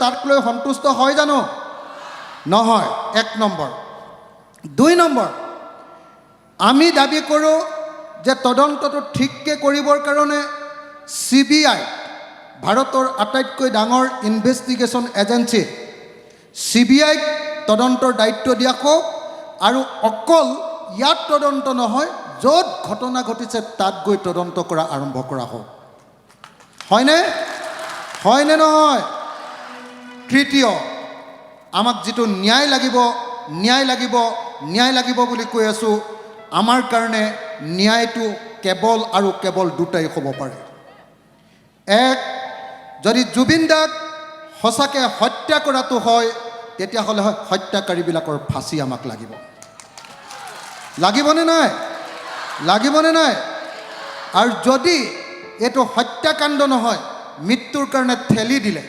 তাক লৈ সন্তুষ্ট হয় জানো? নহয়। 1 নম্বৰ। 2 নম্বৰ, আমি দাবী কৰোঁ যে তদন্তটো ঠিককৈ কৰিবৰ কাৰণে CBI, ভাৰতৰ আটাইতকৈ ডাঙৰ ইনভেষ্টিগেশ্যন এজেঞ্চি CBI তদন্তৰ দায়িত্ব দিয়া হওক, আৰু অকল ইয়াত তদন্ত নহয়, য'ত ঘটনা ঘটিছে তাত গৈ তদন্ত কৰা আৰম্ভ কৰা হওক। হয়নে? হয়নে নহয়? তৃতীয়, আমাক যিটো ন্যায় লাগিব, ন্যায় লাগিব, ন্যায় লাগিব বুলি কৈ আছোঁ, আমাৰ কাৰণে ন্যায়টো কেৱল আৰু কেৱল দুটাই হ'ব পাৰে। এক, যদি জুবিন দাক সঁচাকৈ হত্যা কৰাটো হয়, তেতিয়াহ'লে হত্যাকাৰীবিলাকৰ ফাঁচি আমাক লাগিব। লাগিবনে নাই? লাগিবনে নাই? আৰু যদি এইটো হত্যাকাণ্ড নহয়, মৃত্যুৰ কাৰণে ঠেলি দিলে,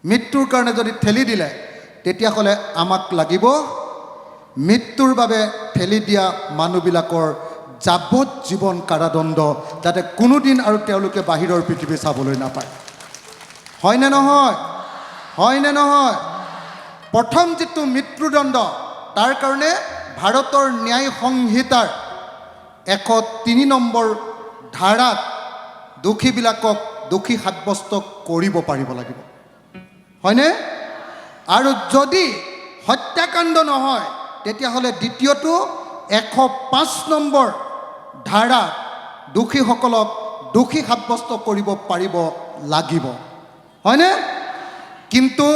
মৃত্যুৰ কাৰণে যদি ঠেলি দিলে, তেতিয়াহ'লে আমাক লাগিব মৃত্যুৰ বাবে ঠেলি দিয়া মানুহবিলাকৰ যাৱজ্জীৱন কাৰাদণ্ড, যাতে কোনোদিন আৰু তেওঁলোকে বাহিৰৰ পৃথিৱী চাবলৈ নাপায়। হয়নে নহয়? হয়নে নহয়? প্ৰথম যিটো মৃত্যুদণ্ড, তাৰ কাৰণে ভাৰতৰ ন্যায় সংহিতাৰ 103 নম্বৰ ধাৰাত দোষীবিলাকক দোষী সাব্যস্ত কৰিব পাৰিব লাগিব। হয়নে? আৰু যদি হত্যাকাণ্ড নহয়, তেতিয়াহ'লে দ্বিতীয়টো 105 নম্বৰ ধাৰা দোষীসকলক দোষী সাব্যস্ত কৰিব পাৰিব লাগিব। হয়নে? কিন্তু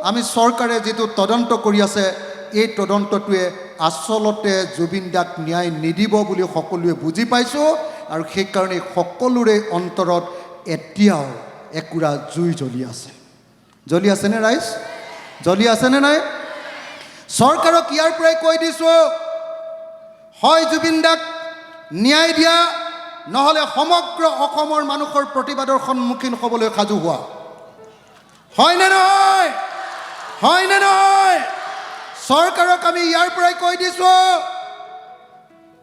আমি চৰকাৰে যিটো তদন্ত কৰি আছে, এই তদন্তটোৱে আচলতে জুবিন দাক ন্যায় নিদিব বুলি সকলোৱে বুজি পাইছোঁ, আৰু সেইকাৰণে সকলোৰে অন্তৰত এতিয়াও একুৰা জুই জ্বলি আছে। জ্বলি আছেনে ৰাইজ? জ্বলি আছেনে নাই? চৰকাৰক ইয়াৰ পৰাই কৈ দিছোঁ, হয় জুবিন দাক ন্যায় দিয়া, নহ'লে সমগ্ৰ অসমৰ মানুহৰ প্ৰতিবাদৰ সন্মুখীন হ'বলৈ সাজু হোৱা। হয়নে নহয়? হয়নে নহয়? চৰকাৰক আমি ইয়াৰ পৰাই কৈ দিছোঁ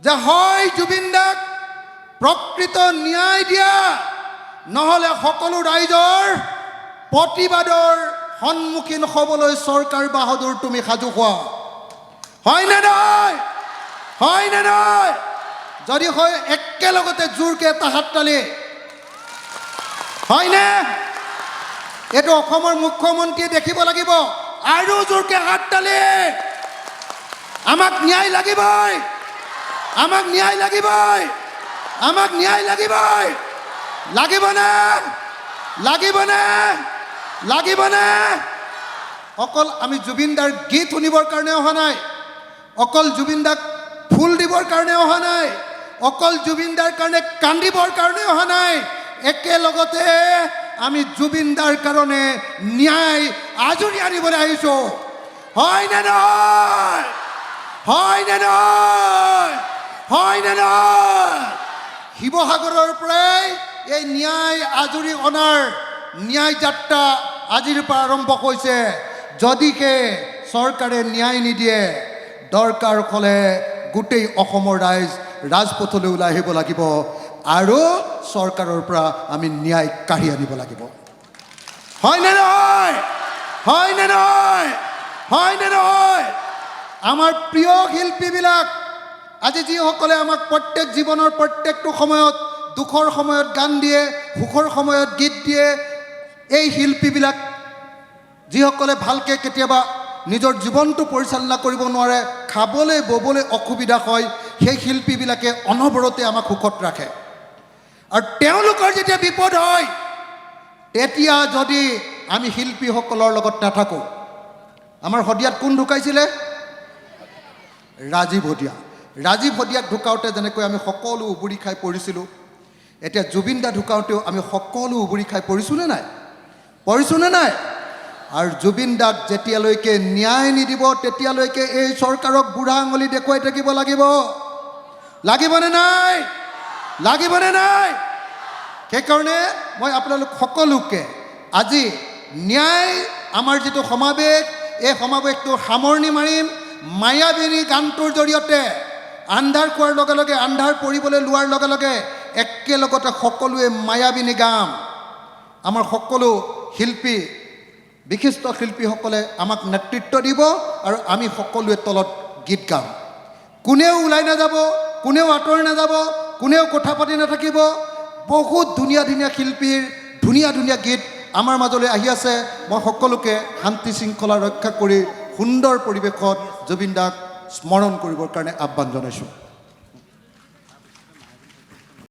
যে হয় জুবিন দাক প্ৰকৃত ন্যায় দিয়া, নহ'লে সকলো ৰাইজৰ প্ৰতিবাদৰ সন্মুখীন হ'বলৈ চৰকাৰ বাহাদুৰ তুমি সাজু হোৱা। হয়নে নহয়? হয়নে নহয়? যদি হয় একেলগতে জোৰকৈ এটা হাত তালি। হয়নে? এইটো অসমৰ মুখ্যমন্ত্ৰীয়ে দেখিব লাগিব। আৰু জোৰকৈ হাত তালি। আমাক ন্যায় লাগিবই, আমাক ন্যায় লাগিবই, আমাক ন্যায় লাগিবই। লাগিবনে? লাগিবনে? লাগিবনে? অকল আমি জুবিন দাৰ গীত শুনিবৰ কাৰণে অহা নাই, অকল জুবিন দাক ফুল দিবৰ কাৰণে অহা নাই, অকল জুবিন দাৰ কাৰণে কান্দিবৰ কাৰণে অহা নাই, একেলগতে আমি জুবিন দাৰ কাৰণে ন্যায় আজৰি আনিবলৈ আহিছোঁ। হয়নে নহয়? হয়নে নহয়? হয়নে নহয়? শিৱসাগৰৰ পৰাই এই ন্যায় আজৰি অনাৰ ন্যায় যাত্ৰা আজিৰ পৰা আৰম্ভ হৈছে। যদিহে চৰকাৰে ন্যায় নিদিয়ে, দৰকাৰ হ'লে গোটেই অসমৰ ৰাইজ ৰাজপথলৈ ওলাই আহিব লাগিব, আৰু চৰকাৰৰ পৰা আমি ন্যায় কাঢ়ি আনিব লাগিব। হয়নে নহয়? হয়নে নহয়? হয়নে নহয়? আমাৰ প্ৰিয় শিল্পীবিলাক, আজি যিসকলে আমাক প্ৰত্যেক জীৱনৰ প্ৰত্যেকটো সময়ত, দুখৰ সময়ত গান দিয়ে, সুখৰ সময়ত গীত দিয়ে, এই শিল্পীবিলাক যিসকলে ভালকৈ কেতিয়াবা নিজৰ জীৱনটো পৰিচালনা কৰিব নোৱাৰে, খাবলৈ ববলৈ অসুবিধা হয়, সেই শিল্পীবিলাকে অনবৰতে আমাক সুখত ৰাখে। আৰু তেওঁলোকৰ যেতিয়া বিপদ হয়, তেতিয়া যদি আমি শিল্পীসকলৰ লগত নাথাকোঁ, আমাৰ শদিয়াত কোন ঢুকাইছিলে? ৰাজীৱ হদিয়া। ৰাজীৱ হদিয়াক ঢুকাওঁতে যেনেকৈ আমি সকলো উবুৰি খাই পৰিছিলোঁ, এতিয়া জুবিন দা ঢুকাওঁতেও আমি সকলো উবুৰি খাই পৰিছোঁনে নাই? পৰিছোঁনে নাই? আৰু জুবিন দাক যেতিয়ালৈকে ন্যায় নিদিব, তেতিয়ালৈকে এই চৰকাৰক বুঢ়া আঙুলি দেখুৱাই থাকিব লাগিব। লাগিবনে নাই? লাগিবনে নাই? সেইকাৰণে মই আপোনালোক সকলোকে আজি ন্যায় আমাৰ যিটো সমাৱেশ, এই সমাৱেশটো সামৰণি মাৰিম মায়াবিনী গানটোৰ জৰিয়তে। আন্ধাৰ খোৱাৰ লগে লগে, আন্ধাৰ পৰিবলৈ লোৱাৰ লগে লগে একেলগতে সকলোৱে মায়াবিনী গাম। আমাৰ সকলো শিল্পী বিশিষ্ট শিল্পীসকলে আমাক নেতৃত্ব দিব আৰু আমি সকলোৱে তলত গীত গাম। কোনেও ওলাই নাযাব, কোনেও আঁতৰি নাযাব, কোনেও কথা পাতি নাথাকিব। বহুত ধুনীয়া ধুনীয়া শিল্পীৰ ধুনীয়া ধুনীয়া গীত আমাৰ মাজলৈ আহি আছে। মই সকলোকে শান্তি শৃংখলা ৰক্ষা কৰি সুন্দৰ পৰিৱেশত জুবিন দাক স্মৰণ কৰিবৰ কাৰণে আহ্বান জনাইছোঁ।